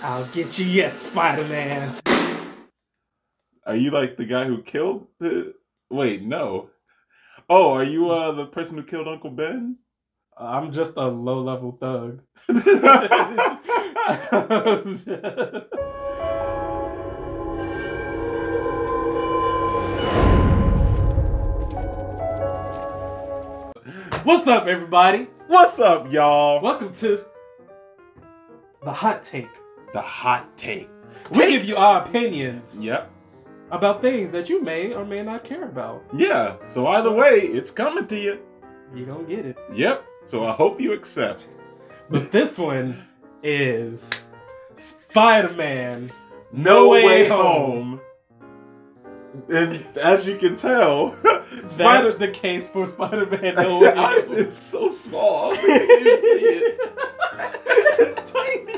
I'll get you yet, Spider-Man. Are you like the guy who killed the... Wait, no. Oh, are you the person who killed Uncle Ben? I'm just a low-level thug. What's up, everybody? What's up, y'all? Welcome to The Hot Take. The Hot Take. We give you our opinions Yep. about things that you may or may not care about. Yeah, so either way, it's coming to you. You don't get it. Yep, so I hope you accept. But this one is Spider-Man No Way Home. And as you can tell, That's the case for Spider-Man No Way Home. It's so small. You can't even see it. It's tiny.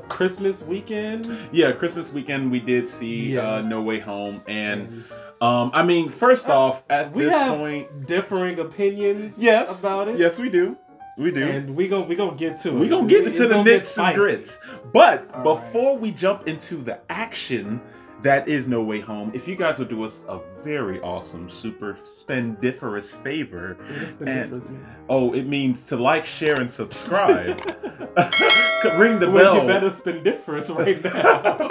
Christmas weekend? Yeah, Christmas weekend we did see No Way Home. And I mean, first off, at this point, differing opinions about it. Yes, we do. We do. And we gonna get to it. We gonna get into the nits and grits. But before we jump into the action that is No Way Home, if you guys would do us a very awesome, super spendiferous favor. It means to like, share, and subscribe. Ring the bell. You better spendiferous right now.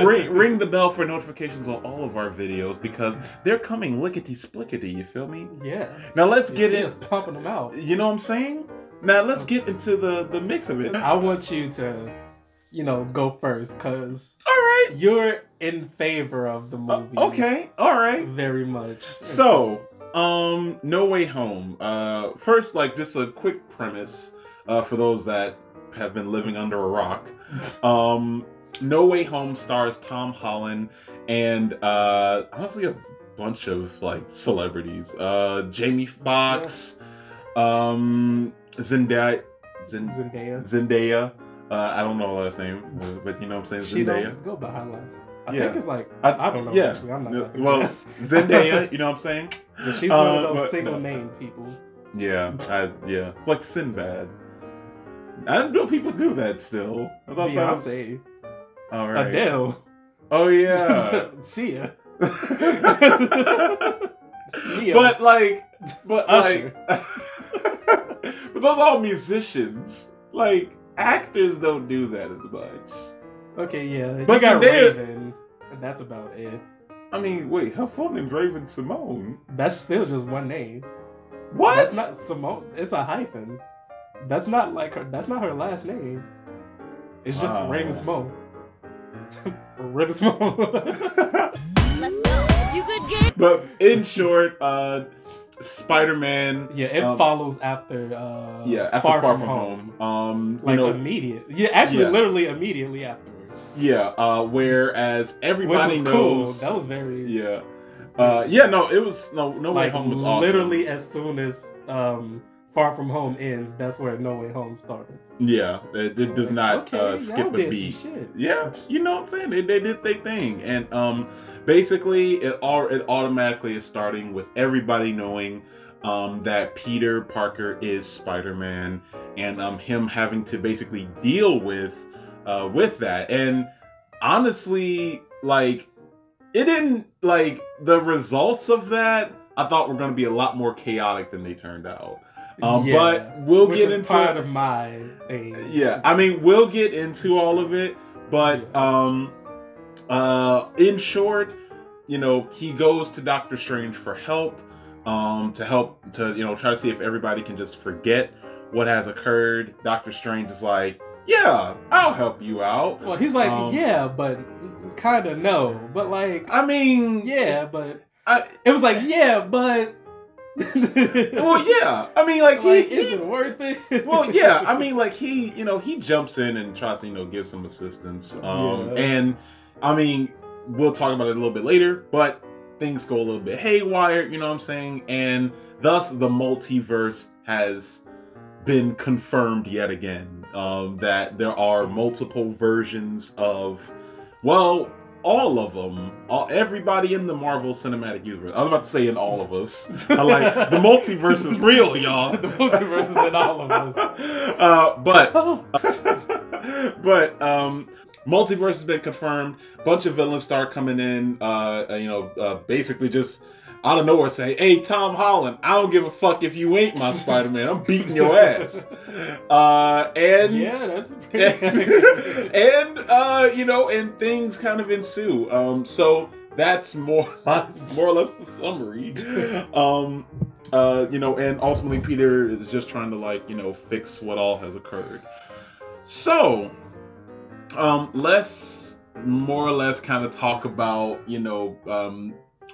ring the bell for notifications on all of our videos because they're coming lickety-splickety, you feel me? Yeah. Now let's get in. Us pumping them out. You know what I'm saying? Now let's get into the mix of it. I want you to, go first because you're in favor of the movie. Okay, all right. Very much. So, No Way Home. First, just a quick premise for those that have been living under a rock. No Way Home stars Tom Holland and honestly a bunch of celebrities. Jamie Foxx, Zendaya. I don't know her last name, but you know what I'm saying. She Zendaya. Don't go by her last. I think it's I don't know. Yeah. Actually, I'm not. Zendaya. You know what I'm saying. But she's one of those single name people. Yeah, it's like Sinbad. I didn't know people do that still. I thought Beyonce. All right. Adele. Oh yeah. Sia. But Usher. but those are all musicians. Actors don't do that as much. Okay, yeah. But you got Zendaya, Raven, and that's about it. I mean, wait, her full name's Raven Simone. That's still just one name. What? That's not Simone. It's a hyphen. That's not her. That's not her last name. It's just Raven Simone. Raven Simone. Let's go. You good game? But in short, Spider-Man. Yeah, it follows after. After Far From Home. Immediate. Yeah, actually, literally immediately afterwards. Yeah. Whereas everybody knows. Cool. That was very. Yeah. It was No Way Home was awesome. Literally, as soon as Far From Home ends, that's where No Way Home started. Yeah, it does not skip a beat. Shit. Yeah, you know what I'm saying? They did their thing, and basically it automatically is starting with everybody knowing that Peter Parker is Spider-Man, and him having to basically deal with that. And honestly, it didn't the results of that. I thought were going to be a lot more chaotic than they turned out. But we'll get into part of my thing. Yeah, I mean, we'll get into all of it, but in short, he goes to Doctor Strange for help, to try to see if everybody can just forget what has occurred. Doctor Strange is like, yeah, I'll help you out. Well, he's like, yeah, but kind of no, but I mean, yeah, but it was like, yeah, but. Well, yeah. I mean, is it worth it? Well, yeah. I mean, he jumps in and tries to, give some assistance. And I mean, we'll talk about it a little bit later, but things go a little bit haywire, you know what I'm saying? And thus the multiverse has been confirmed yet again. That there are multiple versions of, all of them, everybody in the Marvel Cinematic Universe. I was about to say in all of us. The multiverse is real, y'all. The multiverse is in all of us. But multiverse has been confirmed. Bunch of villains start coming in. Basically just out of nowhere say, "Hey, Tom Holland, I don't give a fuck if you ain't my Spider-Man. I'm beating your ass." And yeah, that's and things kind of ensue. So that's more or less the summary. And ultimately Peter is just trying to fix what all has occurred. So, let's more or less kind of talk about,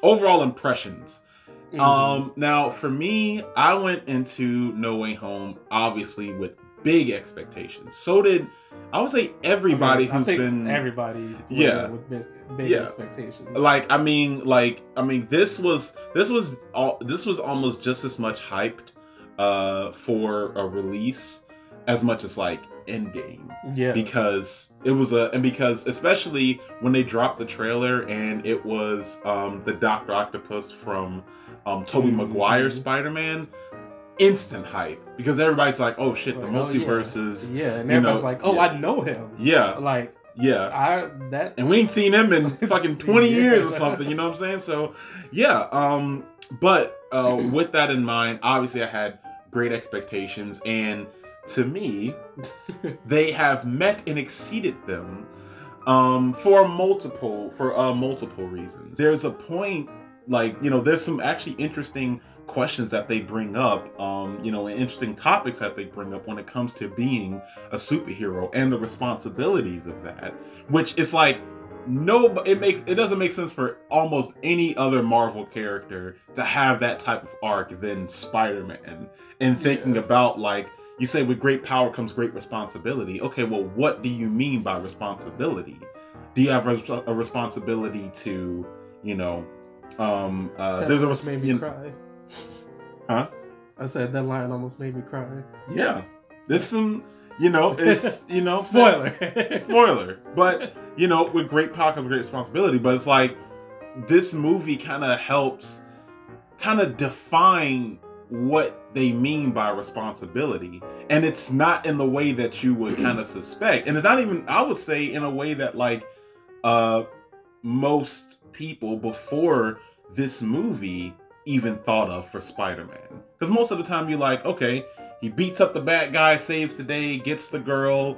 overall impressions. Mm-hmm. Now for me, I went into No Way Home obviously with big expectations. So did, I would say, everybody who's been everybody with big expectations. This was almost just as much hyped for a release as much as Endgame. Yeah. Because it was because especially when they dropped the trailer and it was the Dr. Octopus from Tobey Maguire's Spider-Man, instant hype, because everybody's like, oh shit, the multiverse is, and everybody's like, oh, I know him. And we ain't seen him in fucking 20 years or something, you know what I'm saying? So but with that in mind, obviously I had great expectations, and to me, they have met and exceeded them for multiple reasons. There's a point, there's some actually interesting questions that they bring up, and interesting topics that they bring up when it comes to being a superhero and the responsibilities of that, which is it doesn't make sense for almost any other Marvel character to have that type of arc than Spider-Man. And thinking about, you say with great power comes great responsibility. Okay, well, what do you mean by responsibility? Do you have a responsibility to, there's a made me cry. Huh? I said that line almost made me cry. Yeah. There's some, it's, spoiler. But, with great power comes great responsibility. But it's this movie kind of helps define what they mean by responsibility. And it's not in the way that you would kind of suspect. And it's not even, I would say, in a way that most people before this movie even thought of for Spider-Man. Because most of the time you're okay, he beats up the bad guy, saves the day, gets the girl,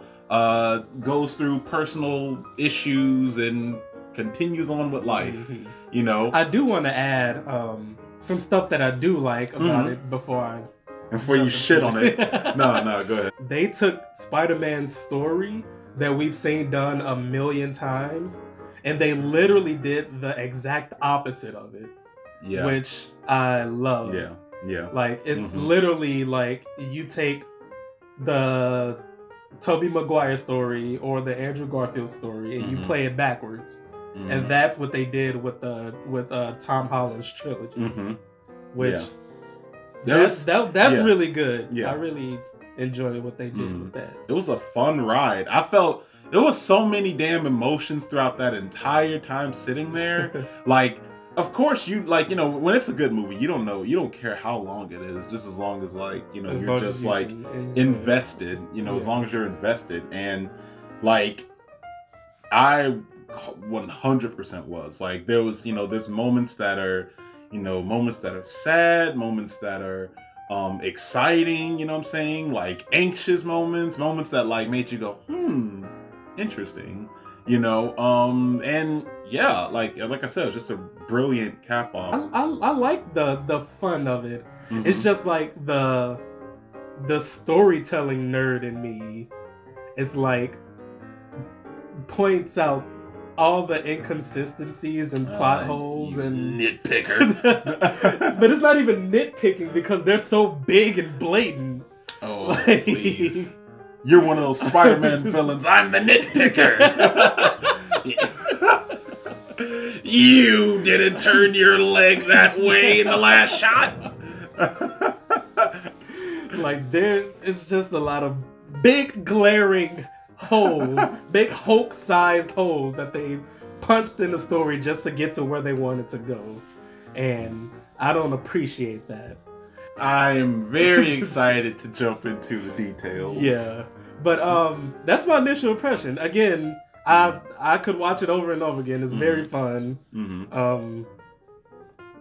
goes through personal issues, and continues on with life. I do want to add some stuff that I do like about it before you shit on it. No, go ahead. They took Spider-Man's story that we've seen done 1,000,000 times, and they literally did the exact opposite of it. Yeah. Which I love. Yeah. It's literally you take the Tobey Maguire story or the Andrew Garfield story and you play it backwards. And that's what they did with Tom Holland's trilogy. Which that's really good. Yeah. I really enjoyed what they did with that. It was a fun ride. I felt there was so many damn emotions throughout that entire time sitting there. Of course, when it's a good movie, you don't care how long it is, just as long as you're just invested, as long as you're invested. And I 100% was there was, there's moments that are, moments that are sad, moments that are exciting, you know what I'm saying? Anxious moments that made you go, interesting, and yeah, like I said, it was just a brilliant cap off. I like the fun of it. It's just the storytelling nerd in me is points out all the inconsistencies and plot holes and nitpicker. But it's not even nitpicking because they're so big and blatant. Oh, please. You're one of those Spider-Man villains. I'm the nitpicker. You didn't turn your leg that way in the last shot. There is just a lot of big glaring holes, big Hulk-sized holes that they punched in the story just to get to where they wanted to go. And I don't appreciate that. I am very excited to jump into the details. Yeah. But that's my initial impression. Again, I could watch it over and over again. It's very fun.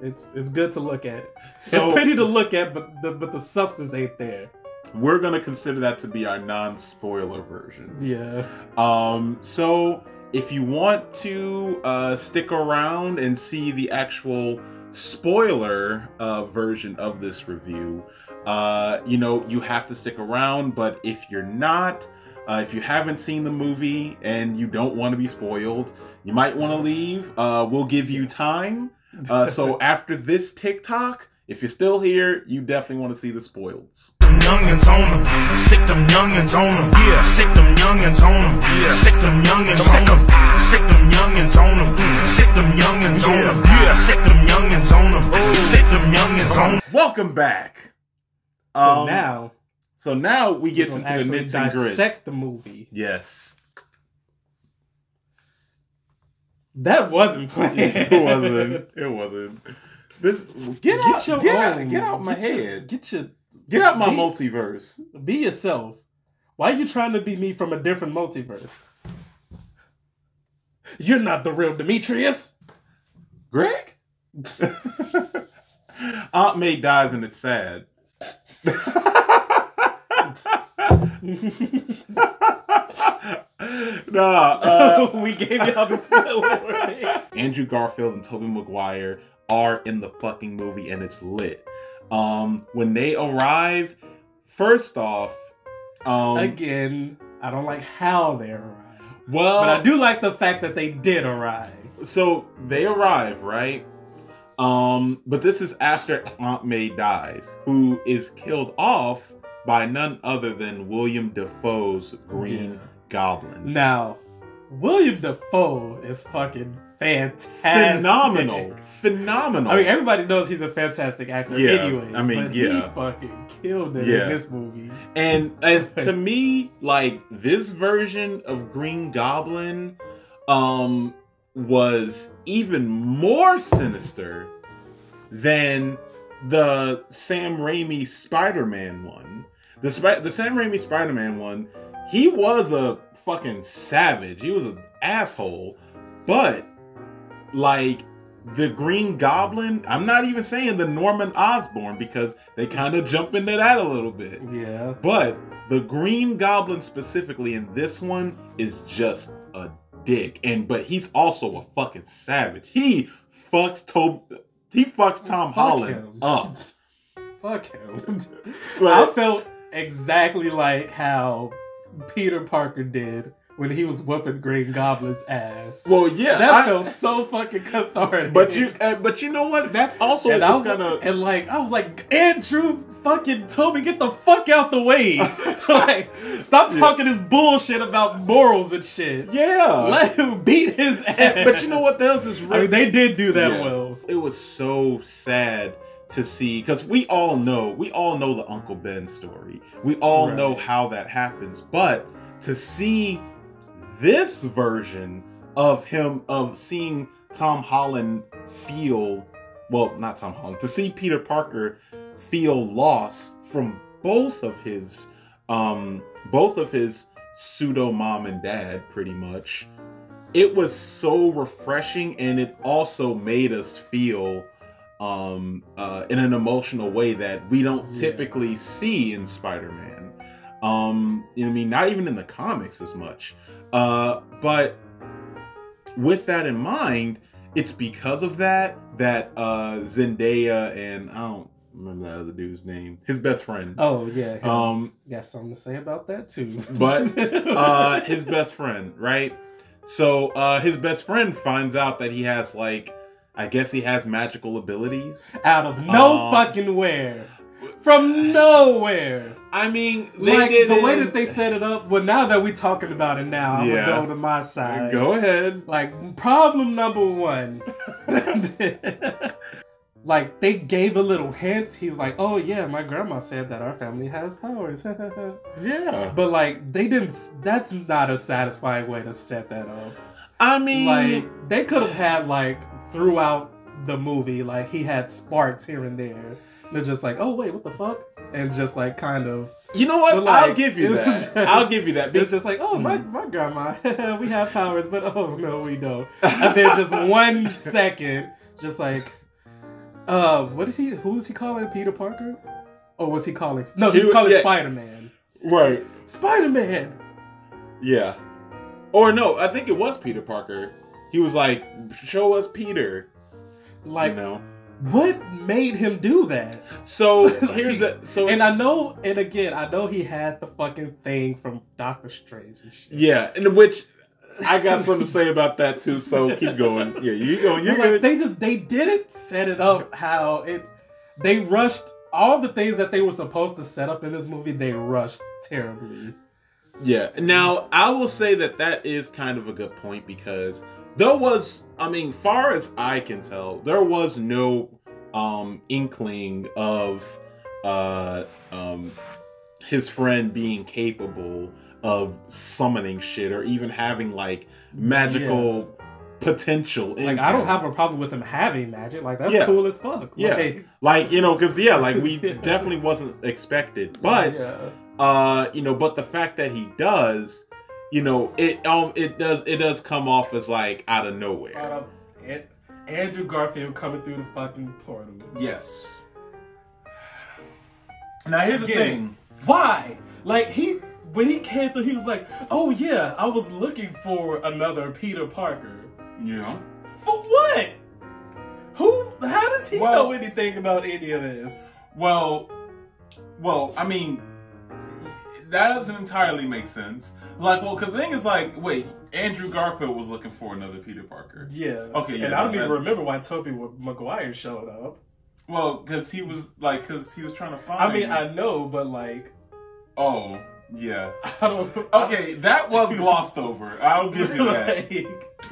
It's good to look at. So, it's pretty to look at, but the substance ain't there. We're gonna consider that to be our non-spoiler version. Yeah. So if you want to stick around and see the actual spoiler version of this review, you have to stick around. But if you're not, if you haven't seen the movie and you don't want to be spoiled, you might want to leave. We'll give you time. So after this TikTok, if you're still here, you definitely want to see the spoils. Youngins on them, sick them youngins on them, yeah, sick them youngins on them, yeah, sick them youngins on them, sick them youngins on them, sick them youngins on them, yeah, sick them youngins on them, sick them youngins on them. Welcome back. So now we get into the nits and grits. Dissect the movie. Yes. That wasn't planned. It wasn't. This get out my head. Get out my multiverse. Be yourself. Why are you trying to be me from a different multiverse? You're not the real Demetrius. Greg? Aunt May dies and it's sad. We gave y'all the spoiler. Andrew Garfield and Tobey Maguire are in the fucking movie and it's lit. When they arrive, first off, again, I don't like how they arrive. Well, but I do like the fact that they did arrive. So they arrive, right? But this is after Aunt May dies, who is killed off by none other than William Dafoe's Green Goblin. Now, William Dafoe is fucking fantastic. Phenomenal. I mean, everybody knows he's a fantastic actor anyways. I mean, but he fucking killed it in this movie. And to me, like, this version of Green Goblin was even more sinister than the Sam Raimi Spider-Man one. The Sam Raimi Spider-Man one, he was a fucking savage. He was an asshole. But, like, the Green Goblin, I'm not even saying the Norman Osborn because they kind of jump into that a little bit. Yeah. But the Green Goblin specifically in this one is just a dick. But he's also a fucking savage. He fucks Tom Holland up. Fuck him. I felt exactly like how Peter Parker did when he was whooping Green Goblin's ass. Well, yeah, that felt so fucking cathartic. But you know what? That's also I was like, Andrew, fucking Toby, get the fuck out the way. Like, stop talking this bullshit about morals and shit. Yeah, let him beat his ass. But you know what? That was just I mean, they did do that well. It was so sad to see, because we all know the Uncle Ben story. We all know how that happens. But to see this version of seeing Tom Holland not Tom Holland, to see Peter Parker feel loss from both of his pseudo mom and dad, pretty much. It was so refreshing, and it also made us feel in an emotional way that we don't typically see in Spider-Man. I mean, not even in the comics as much. But with that in mind, it's because of that Zendaya and I don't remember that other dude's name. His best friend. Oh yeah. Got something to say about that too. But his best friend, right? So his best friend finds out that he has, like, I guess he has magical abilities. Out of no fucking where. From nowhere. I mean, the way that they set it up. Well, now that we're talking about it now, I'm gonna go to my side. Go ahead. Like, problem number one. Like, they gave a little hint. He's like, oh yeah, my grandma said that our family has powers. Yeah. But, like, they didn't. That's not a satisfying way to set that up. I mean, like, they could have had, like, throughout the movie, like, he had sparks here and there. They're just like, oh wait, what the fuck? And just, like, kind of You know what? Like, I'll give you that. I'll give you that. It's just like, oh, my grandma, we have powers, but oh no, we don't. And then just 1 second, just like, who was he calling? Peter Parker? Or was he calling? No, he was calling Spider-Man. Right. Spider-Man. Yeah. Or no, I think it was Peter Parker. He was like, show us Peter. Like, you know? What made him do that? So and I know he had the fucking thing from Doctor Strange and shit. Yeah, and which I got something to say about that too. So keep going. Yeah, you go. You're good. They didn't set it up how they rushed all the things that they were supposed to set up in this movie. They rushed terribly. Yeah. Now I will say that is kind of a good point because there was, far as I can tell, there was no inkling of his friend being capable of summoning shit or even having like magical potential. Like I don't have a problem with him having magic. Like that's cool as fuck. Yeah. Like because we definitely wasn't expected, but but the fact that he does. It does come off as like out of nowhere. Andrew Garfield coming through the fucking portal. Yes. Now here's the thing. Why? Like when he came through, he was like, "Oh yeah, I was looking for another Peter Parker." Yeah. For what? How does he know anything about any of this? Well, that doesn't entirely make sense. Like, because the thing is, like, wait, Andrew Garfield was looking for another Peter Parker. Yeah. Okay, yeah. And I don't even remember why Tobey Maguire showed up. Well, because he was trying to find... I know, but like... Oh, yeah. I don't... Okay, that was glossed over. I'll give you that.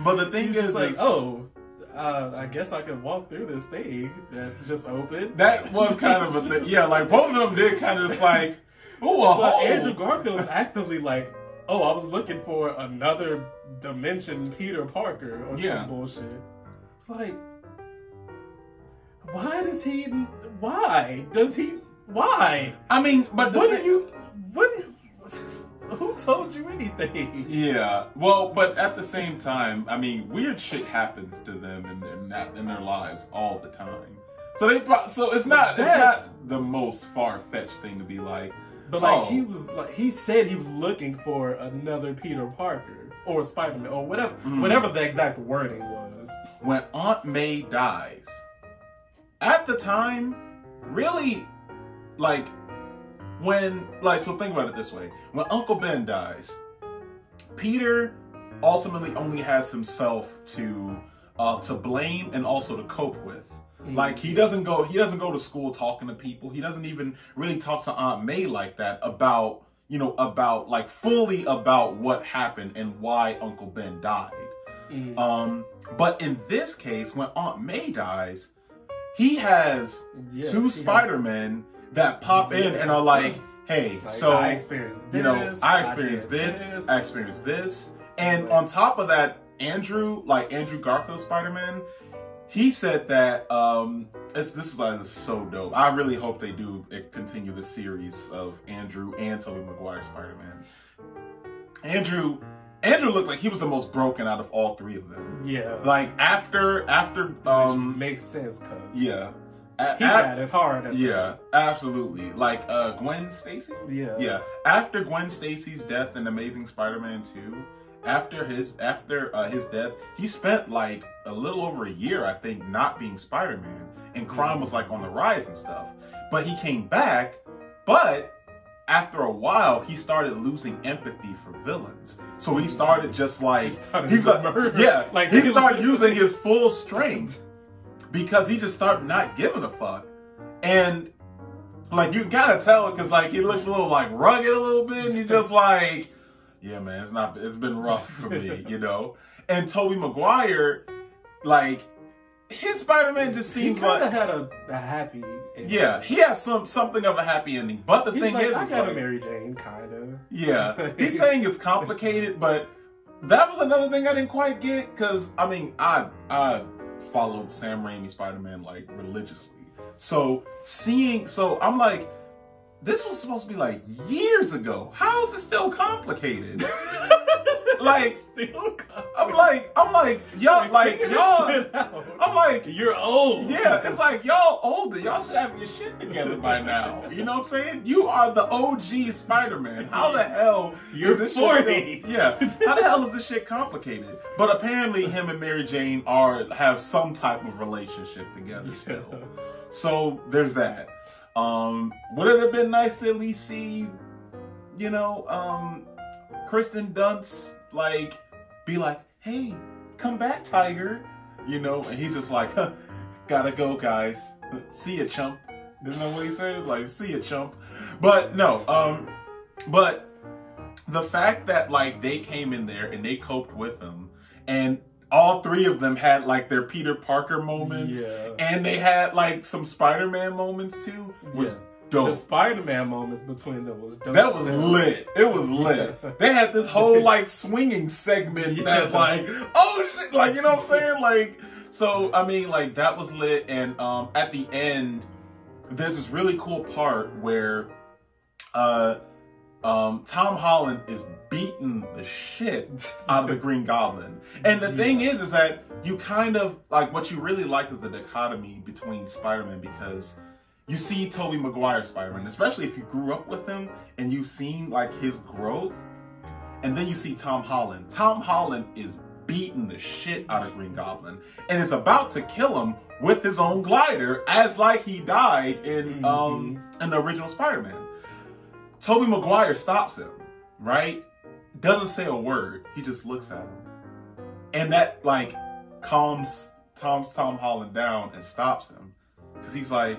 But the thing is... I guess I could walk through this thing that's just open. That was kind of a thing. Yeah, like, both of them did kind of just like... But Andrew Garfield is actively like, oh, I was looking for another dimension Peter Parker or some bullshit. It's like, why? Who told you anything? Yeah, well, but at the same time, weird shit happens to them in their lives all the time. So it's not the most far-fetched thing to be like. But he said he was looking for another Peter Parker or Spiderman or whatever the exact wording was. When Aunt May dies, at the time, really, so think about it this way: when Uncle Ben dies, Peter ultimately only has himself to blame and also to cope with. Like he doesn't go to school talking to people. He doesn't even really talk to Aunt May like that about fully about what happened and why Uncle Ben died. But in this case, when Aunt May dies, he has two Spider-Men that pop in and are like, hey, so I experienced this, I experienced this. And on top of that, Andrew Garfield Spider-Man, he said that this is so dope. I really hope they do continue the series of Andrew and Tobey Maguire Spider-Man. Andrew looked like he was the most broken out of all three of them. Yeah. Like after which makes sense, cause he had it hard. Absolutely. Like Gwen Stacy. Yeah. After Gwen Stacy's death in Amazing Spider-Man 2. After his death, he spent like a little over a year, I think, not being Spider-Man, and crime was like on the rise and stuff. But he came back, but after a while, he started losing empathy for villains. So he started just like he started using his full strength because he just started not giving a fuck, and like you can kind of tell because like he looks a little like rugged a little bit, and he's just like. Yeah, man, it's been rough for me, And Tobey Maguire, like, his Spider-Man just seems like... He kind of had a happy ending. Yeah, he has something of a happy ending. But the thing is... I got a Mary Jane, kind of. Yeah, he's saying it's complicated, but that was another thing I didn't quite get. Because, I followed Sam Raimi Spider-Man, like, religiously. So I'm like... this was supposed to be like years ago. How is it still complicated? Like, I'm like, y'all, I'm like, you're old. Yeah, it's like, y'all older. Y'all should have your shit together by now. You know what I'm saying? You are the OG Spider-Man. How the hell you're is this 40? Yeah. How the hell is this shit complicated? But apparently him and Mary Jane have some type of relationship together still. So there's that. Would it have been nice to at least see, you know, Kristen Dunst, like, be like, hey, come back, Tiger. You know, and he's just like, huh, gotta go, guys. See ya, chump. Isn't that what he said? Like, see ya, chump. But no, but the fact that, like, they came in there and they coped with him, and all three of them had, like, their Peter Parker moments, and they had, like, some Spider-Man moments, too, was dope. The Spider-Man moments between them was dope. That was lit. It was lit. They had this whole, like, swinging segment that, like, oh, shit, like, you know what I'm saying? Like, so, I mean, like, that was lit, and at the end, there's this really cool part where Tom Holland is beating the shit out of the Green Goblin. And the thing is that you kind of, like, what you really like is the dichotomy between Spider-Man, because you see Tobey Maguire's Spider-Man, especially if you grew up with him and you've seen, like, his growth, and then you see Tom Holland. Tom Holland is beating the shit out of Green Goblin and is about to kill him with his own glider, as like he died in the original Spider-Man. Tobey Maguire stops him, right? Doesn't say a word. He just looks at him. And that, like, calms Tom Holland down and stops him. Because he's like,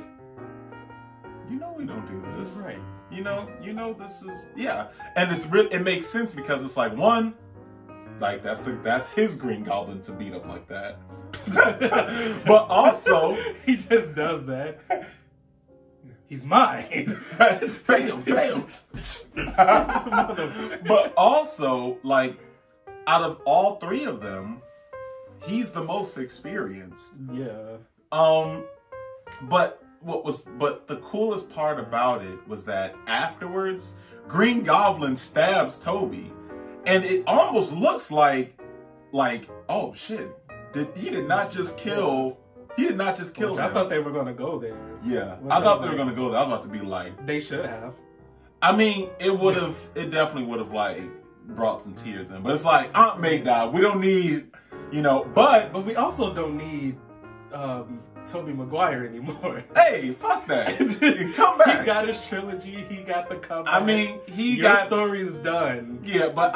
you know we don't do this. Right. You know this is, yeah. And it's really, it makes sense because it's like, one, like, that's his Green Goblin to beat up like that. But also, he just does that. He's mine. Bam, bam. But also, like, out of all three of them, he's the most experienced. Yeah. But the coolest part about it was that afterwards, Green Goblin stabs Toby, and it almost looks like, oh shit, he did not just kill him. I thought they were gonna go there. Yeah, I thought they were gonna go there. I was about to be like, they should have. I mean, it definitely would have, like, brought some tears in. But it's like, Aunt May died. We don't need, you know, but we also don't need Tobey Maguire anymore. Hey, fuck that. Come back. He got his trilogy. He got the comeback. I mean, Your story's done. Yeah, but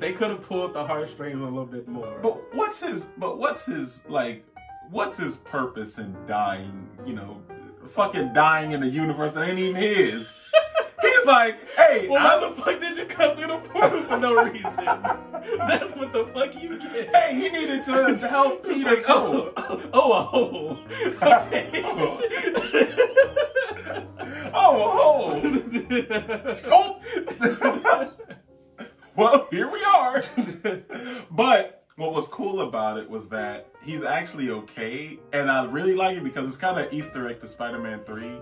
they could have pulled the heartstrings a little bit more. But what's his purpose in dying? You know, fucking dying in a universe that ain't even his. He's like, hey, why the fuck did you come through the portal for no reason? That's what the fuck you get. Hey, he needed to help Peter go. Okay. Well, here we are. But what was cool about it was that he's actually okay, and I really like it because it's kind of Easter egg to Spider-Man 3,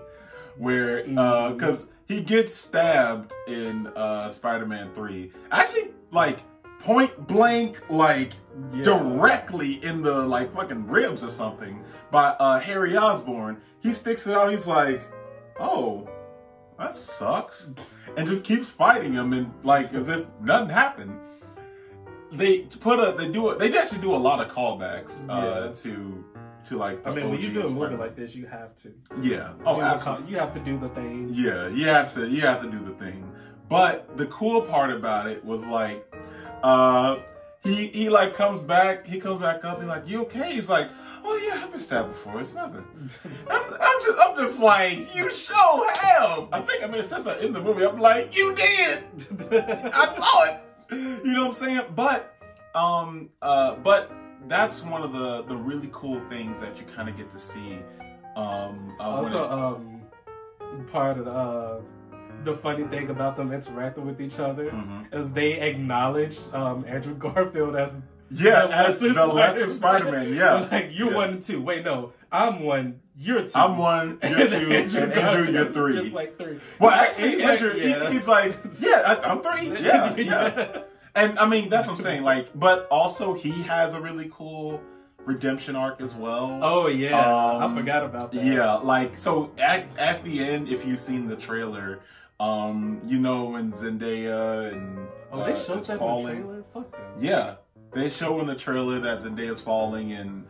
where because he gets stabbed in Spider-Man 3, actually, like, point blank, like, directly in the, like, fucking ribs or something by Harry Osborn. He sticks it out. He's like, oh, that sucks, and just keeps fighting him, and, like, as if nothing happened. They actually do a lot of callbacks to like the I mean, when you do a movie Spider-Man. like this, you have to. Yeah. Oh, absolutely. You have to do the thing. Yeah, you have to do the thing. But the cool part about it was, like, he like comes back up. He's like, you okay? He's like, oh yeah, I've been stabbed before. It's nothing. I'm just like, you sure have. I think I may have said that in the movie. I'm like, you did. I saw it. You know what I'm saying? But that's one of the really cool things that you kind of get to see. Part of the funny thing about them interacting with each other is they acknowledge Andrew Garfield as the lesser Spider-Man. Yeah, like, you're 1 and 2. Wait, no, I'm 1. you're 2. I'm 1, you're 2, and Andrew, you're 3. Just like 3. Well, actually, He's Andrew, like, he's like, yeah, I'm 3. Yeah. And I mean, that's what I'm saying. Like, but also he has a really cool redemption arc as well. Oh yeah, I forgot about that. Yeah, like so at the end, if you've seen the trailer, you know when Zendaya and they showed that falling. in the trailer. Fuck them. Yeah, they show in the trailer that Zendaya's falling, and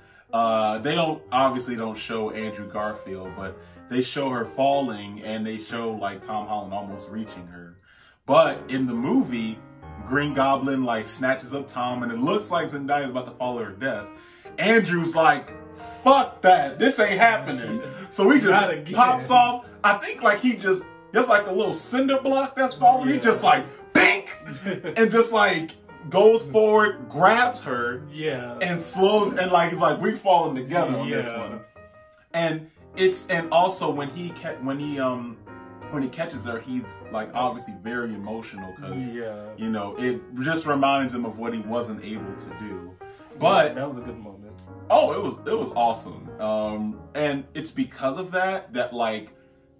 they don't show Andrew Garfield, but they show her falling, and they show like Tom Holland almost reaching her. But in the movie, Green Goblin like snatches up Tom, and it looks like Zendaya's about to fall to her death. Andrew's like, fuck that, this ain't happening. So he just pops off. I think like he just, there's like a little cinder block that's falling. He just like, pink, and just like goes forward, grabs her, and slows, and like, it's like, we falling together on this one. And also when he catches her, he's like obviously very emotional because, you know, it just reminds him of what he wasn't able to do. But that was a good moment. Oh, it was awesome. And it's because of that like,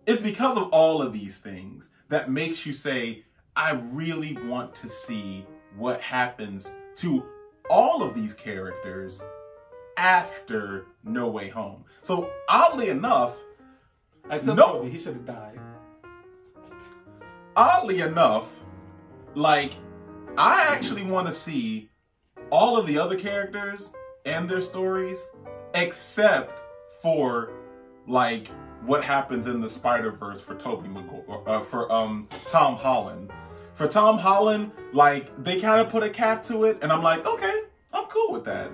it's because of all of these things that makes you say, I really want to see what happens to all of these characters after No Way Home. So oddly enough, except Toby, he should have died. Oddly enough, like, I actually want to see all of the other characters and their stories, except for like what happens in the Spider-Verse for Tom Holland. For Tom Holland, like, they kind of put a cap to it, and I'm like, okay, I'm cool with that.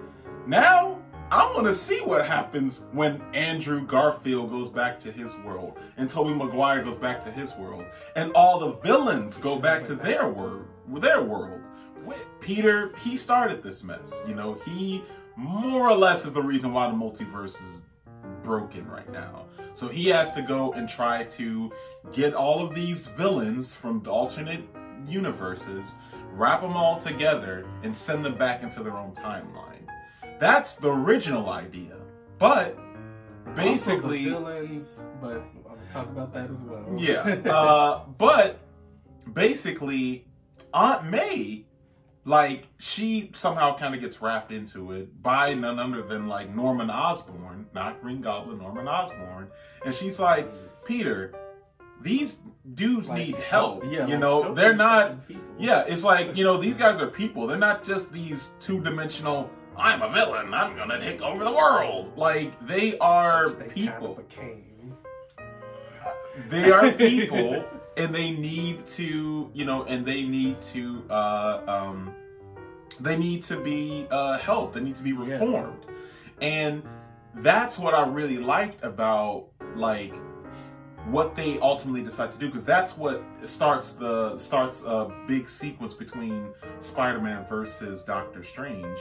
Now, I want to see what happens when Andrew Garfield goes back to his world, and Tobey Maguire goes back to his world, and all the villains go back to their world. Peter, he started this mess. You know, he more or less is the reason why the multiverse is broken right now. So he has to go and try to get all of these villains from the alternate universes, wrap them all together, and send them back into their own timeline. That's the original idea. But basically, also the villains, but I'll talk about that as well. Yeah. But basically, Aunt May, like, she somehow kind of gets wrapped into it by none other than like Norman Osborn, not Green Goblin, Norman Osborn, and she's like, Peter, these dudes need help. Yeah, you know, they're not. Yeah, it's like, you know, these guys are people. They're not just these two-dimensional, I'm a villain, I'm gonna take over the world. Like, they are people. They are people, and they need to, you know, and they need to be helped. They need to be reformed. Yeah. And that's what I really liked about, like, what they ultimately decide to do, because that's what starts a big sequence between Spider-Man versus Doctor Strange.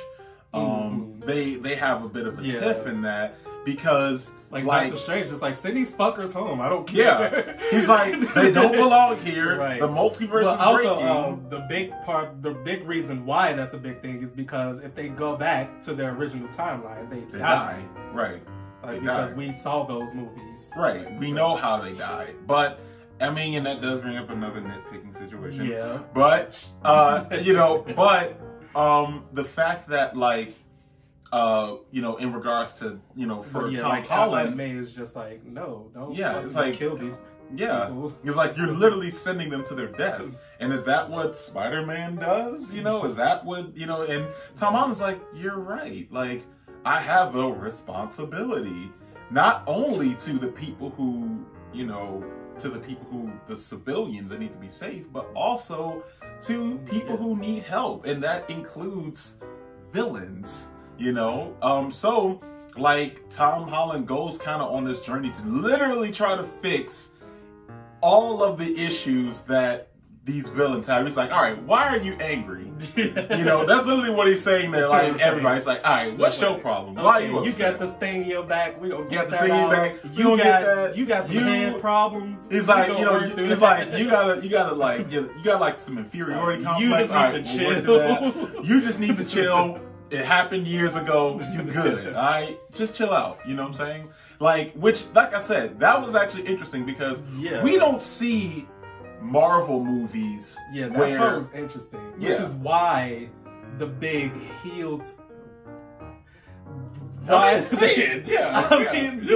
They have a bit of a tiff in that, because like Doctor Strange is like, send these fuckers home, I don't care. Yeah, he's like, they don't belong here. Right. The multiverse is breaking. The big reason why that's a big thing is because if they go back to their original timeline, they die. Right. Like, because we saw those movies. Right. We know how they died. But, I mean, and that does bring up another nitpicking situation. Yeah. But, you know, the fact that, like, you know, in regards to, you know, for Tom Holland, May is just like, no, don't. Yeah, it's like, kill these. Yeah, it's like you're literally sending them to their death. And is that what Spider-Man does? You know, is that what, you know? And Tom Holland's like, you're right. Like, I have a responsibility, not only to the people who, you know, the civilians that need to be safe, but also to people who need help. And that includes villains, you know? So, like, Tom Holland goes kind of on this journey to literally try to fix all of the issues that these villains have. He's like, all right, why are you angry? You know, that's literally what he's saying there. Like, everybody's like, all right, what's your problem? Why are you upset? You got this thing in your back. We gonna get that thing in your back. You got some head problems. He's like, you know, he's like, you gotta like some inferiority complex. You just need to chill. You just need to chill. It happened years ago. You good. All right, just chill out. You know what I'm saying? Like, which, like I said, that was actually interesting because we don't see Marvel movies. Yeah, that part was interesting. Which is why the big heel. The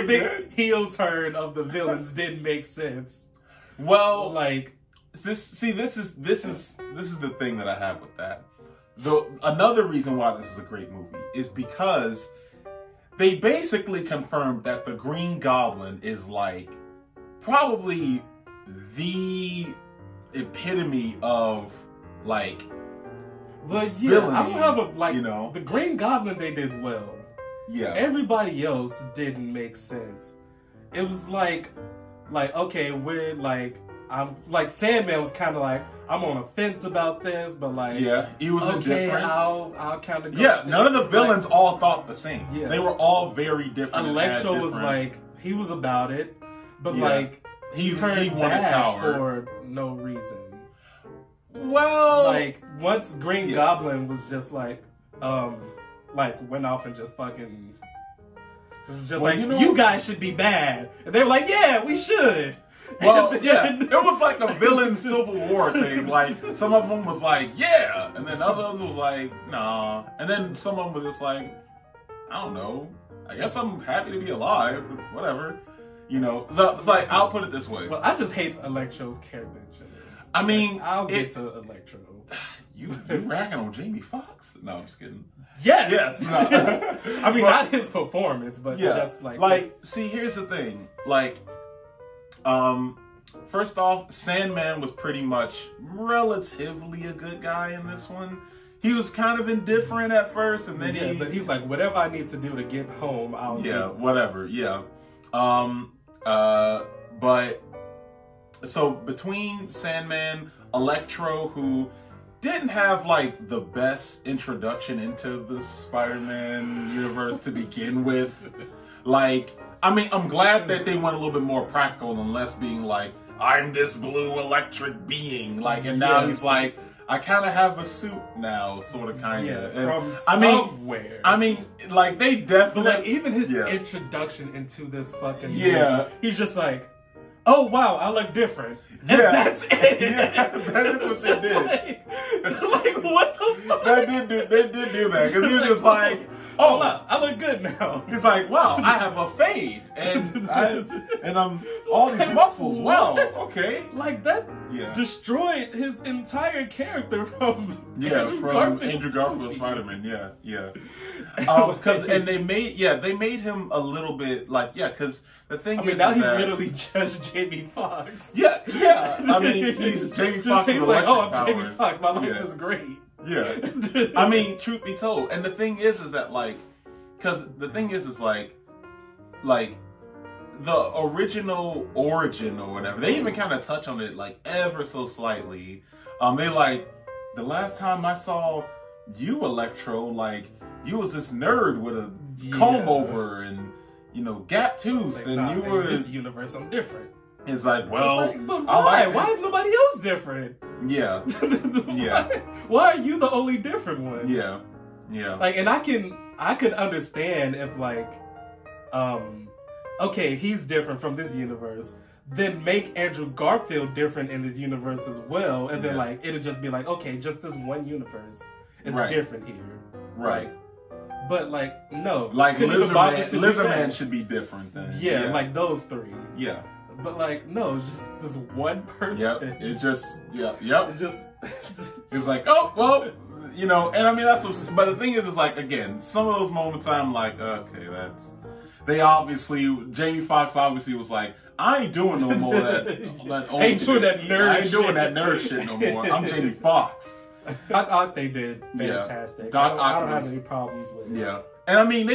big heel turn of the villains didn't make sense. Well, like this is the thing that I have with that. Another reason why this is a great movie is because they basically confirmed that the Green Goblin is like probably the epitome of like. But yeah, villainy, I don't have a like. You know, the Green Goblin they did well. Yeah. Everybody else didn't make sense. It was like okay, we're like I'm like Sandman was kind of like I'm on a fence about this, but like he was indifferent. I'll kind of none of the villains all thought the same. Yeah, they were all very different. Electro was like he was about it, but like he turned bad for no reason. Well, like once Green Goblin was just like went off and just fucking. This is just you guys should be bad, and they were like, yeah, we should. Well, yeah, it was like a villain Civil War thing. Like some of them was like, yeah, and then others was like, nah, and then some of them was just like, I don't know. I guess I'm happy to be alive, whatever. You know, so it's like I'll put it this way. Well, I just hate Electro's character. I mean, I'll get to Electro. You ragging on Jamie Foxx? No, I'm just kidding. Yes. I mean, not his performance, but just like see, here's the thing. Like, first off, Sandman was pretty much relatively a good guy in this one. He was kind of indifferent at first, and then but he was like, whatever I need to do to get home, I'll do. Yeah, whatever. Yeah. But so between Sandman, Electro, who didn't have like the best introduction into the Spider-Man universe to begin with. Like, I mean, I'm glad that they went a little bit more practical and less being like, I'm this blue electric being. Like, and now he's like, I kind of have a suit now, sort of, kind of. Yeah, from somewhere. I mean, like, they definitely. But like, even his introduction into this fucking movie, he's just like, oh wow, I look different. And that's it. Yeah, that is what they did. Like what the fuck? They did do that because he was just like, oh, wow, I look good now. He's like, wow, I have a fade and I'm all these muscles. Wow, okay. Like that destroyed his entire character from Andrew Garfield Spider-Man. Yeah. Because and they made him a little bit like because. The thing is now he's literally just Jamie Foxx. Yeah. I mean, he's Jamie Foxx. He's like, oh, I'm Jamie Foxx. My life is great. Yeah. I mean, truth be told, and the thing is that like, because the thing is like the original origin or whatever. They even kind of touch on it like ever so slightly. They like the last time I saw you, Electro, like you was this nerd with a comb over and. Gap tooth, like, and you were in this universe. I'm different. It's like, well, but why? Why is nobody else different? Yeah, Why are you the only different one? Yeah. Like, and I could understand if like, okay, he's different from this universe. Then make Andrew Garfield different in this universe as well, and then like it'll just be like, okay, just this one universe is different here, right? But like no, like Lizardman should be different than like those three. Yeah, but like no, it's just this one person. Yep, it's just It's just it's like oh well, and I mean that's what. But the thing is like again, some of those moments I'm like okay, Jamie Foxx obviously was like I ain't doing no more of that I ain't doing that nerd. I ain't doing that nerd shit no more. I'm Jamie Foxx. Doc Ock, they did fantastic. I don't have any problems with it. Yeah, and I mean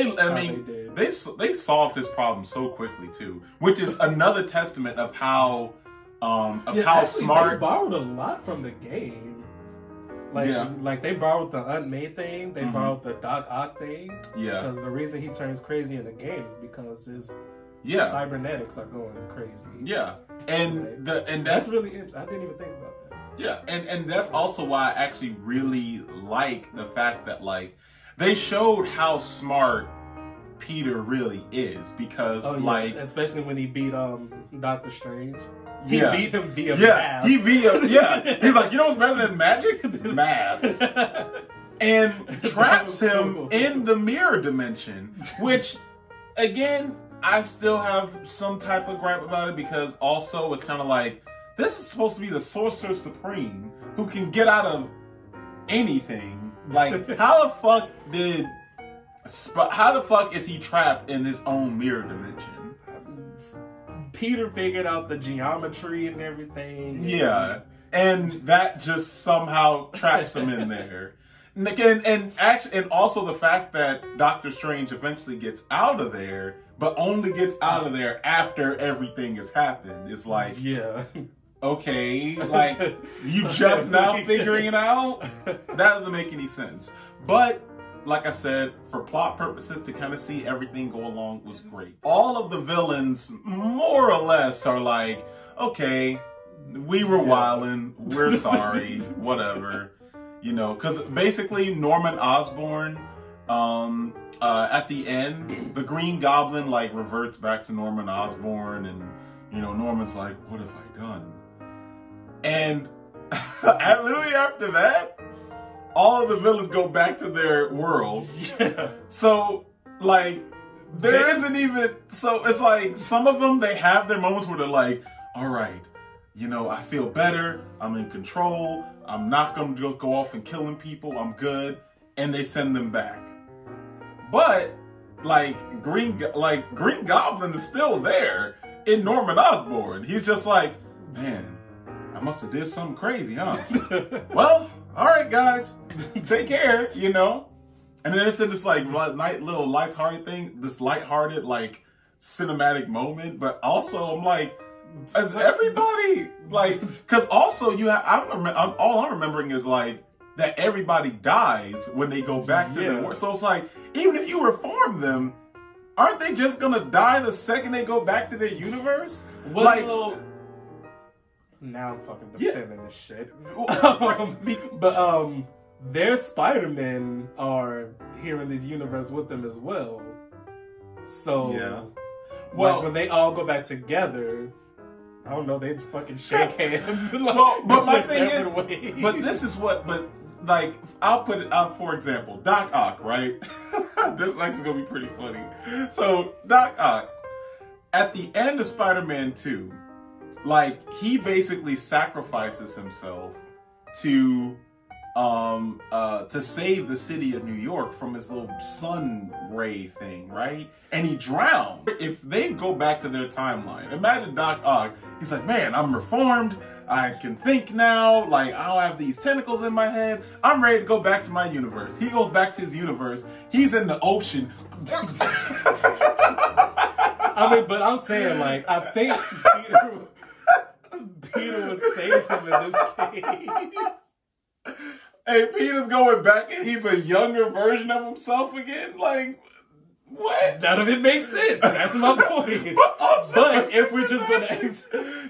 they solved this problem so quickly too, which is another testament of how smart. They borrowed a lot from the game. Like they borrowed the Aunt May thing. They borrowed the Doc Ock thing. Yeah, because the reason he turns crazy in the game is because his cybernetics are going crazy. Yeah, and that's really interesting. I didn't even think about that. Yeah, and that's also why I actually really like the fact that like they showed how smart Peter really is, because especially when he beat Doctor Strange. He Yeah. beat him via Yeah, math. He's like, you know what's better than magic? Math. And traps him in the mirror dimension, which, again, I still have some type of gripe about it, because also it's kind of like, this is supposed to be the Sorcerer Supreme who can get out of anything. Like, how the fuck is he trapped in his own mirror dimension? Peter figured out the geometry and everything. Yeah, and that just somehow traps him in there. And also the fact that Doctor Strange eventually gets out of there, but only gets out of there after everything has happened. It's like, yeah, okay, like, you just now figuring it out? That doesn't make any sense. But like I said, for plot purposes, to kind of see everything go along was great. All of the villains, more or less, are like, okay, we were wildin', we're sorry, whatever. You know, because basically Norman Osborn, at the end, the Green Goblin, like, reverts back to Norman Osborn, and, you know, Norman's like, what have I done? And literally after that, all of the villains go back to their world. Yeah. So, like, there isn't even... So, it's like, some of them, they have their moments where they're like, all right, you know, I feel better. I'm in control. I'm not going to go off and killing people. I'm good. And they send them back. But, like, Green Goblin is still there in Norman Osborn. He's just like, man, I must have did something crazy, huh? Well... all right, guys, take care, you know? And then it's in this, like, little lighthearted thing, this lighthearted, like, cinematic moment. But also, I'm like, is everybody, like, because also all I'm remembering is, like, that everybody dies when they go back to their work. So it's like, even if you reform them, aren't they just gonna die the second they go back to their universe? Well, like, now I'm fucking defending this shit. But their Spider-Men are here in this universe with them as well. So, well, when they all go back together, I don't know, they just fucking shake hands. Like, well, but my thing is, ways. but this is what, but like, I'll put it out, for example, Doc Ock, right? This is actually gonna be pretty funny. So, Doc Ock, at the end of Spider-Man 2, like, he basically sacrifices himself to save the city of New York from his little sun ray thing, right? And he drowned. If they go back to their timeline, imagine Doc Ock, he's like, man, I'm reformed, I can think now, like, I don't have these tentacles in my head, I'm ready to go back to my universe. He goes back to his universe, he's in the ocean. I mean, but I'm saying, like, I think Peter would save him in this case. Hey, Peter's going back and he's a younger version of himself again? Like, what? None of it makes sense. That's my point. But if we're just going to...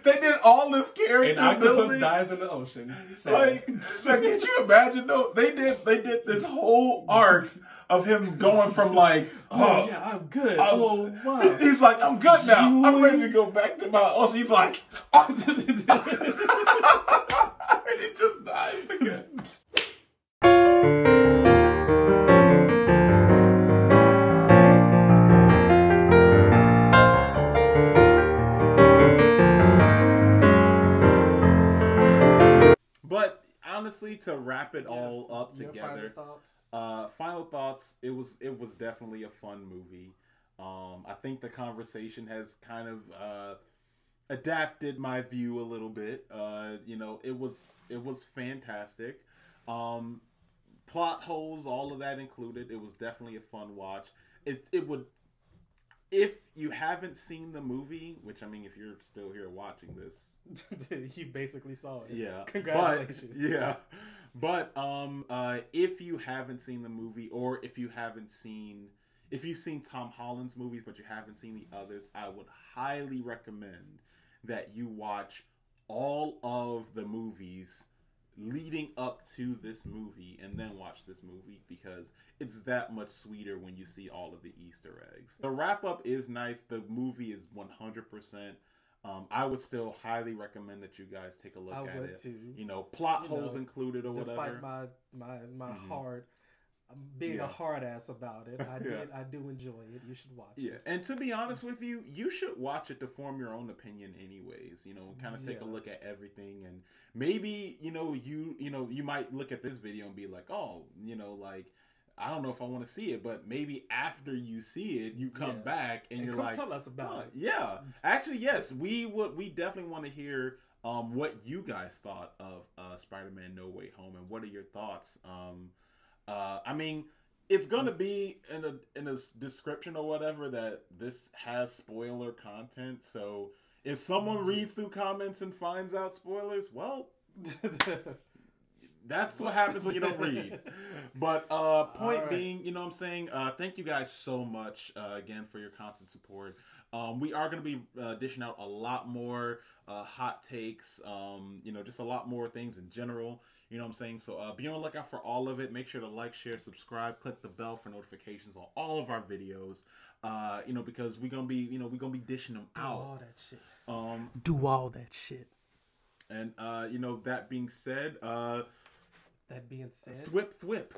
They did all this character and Octopus building. dies in the ocean. Like, can you imagine, though? They did this whole arc of him going from like, oh yeah, I'm good. Oh wow. He's like, I'm good now. I'm ready to go back to my ocean. He's like, and he just dies again. But honestly, to wrap it all up together, final thoughts. It was definitely a fun movie. I think the conversation has kind of adapted my view a little bit. You know, it was fantastic. Plot holes, all of that included. It was definitely a fun watch. It would. If you haven't seen the movie, which, I mean, if you're still here watching this, you basically saw it. Yeah. Congratulations. But if you haven't seen the movie, or if you've seen Tom Holland's movies but you haven't seen the others, I would highly recommend that you watch all of the movies leading up to this movie and then watch this movie, because it's that much sweeter when you see all of the Easter eggs. The wrap up is nice. The movie is 100%. I would still highly recommend that you guys take a look at it. Too. You know, plot holes included or whatever. Despite my hard, being a hard ass about it, I do enjoy it. You should watch it. Yeah, and to be honest with you, you should watch it to form your own opinion, anyways. You know, kind of take a look at everything, and maybe you might look at this video and be like, oh, like, I don't know if I want to see it, but maybe after you see it, you come back and you're like, tell us about it. Yeah, actually, yes, we definitely want to hear what you guys thought of Spider-Man: No Way Home, and what are your thoughts? I mean, it's gonna be in a description or whatever that this has spoiler content. So if someone reads through comments and finds out spoilers, well. That's what happens when you don't read. But point being, you know what I'm saying? Thank you guys so much again for your constant support. We are going to be dishing out a lot more hot takes, just a lot more things in general. You know what I'm saying? So be on the lookout for all of it. Make sure to like, share, subscribe, click the bell for notifications on all of our videos. Because we're gonna be dishing them out. Do all that shit. Do all that shit. And that being said, that being said, thwip thwip.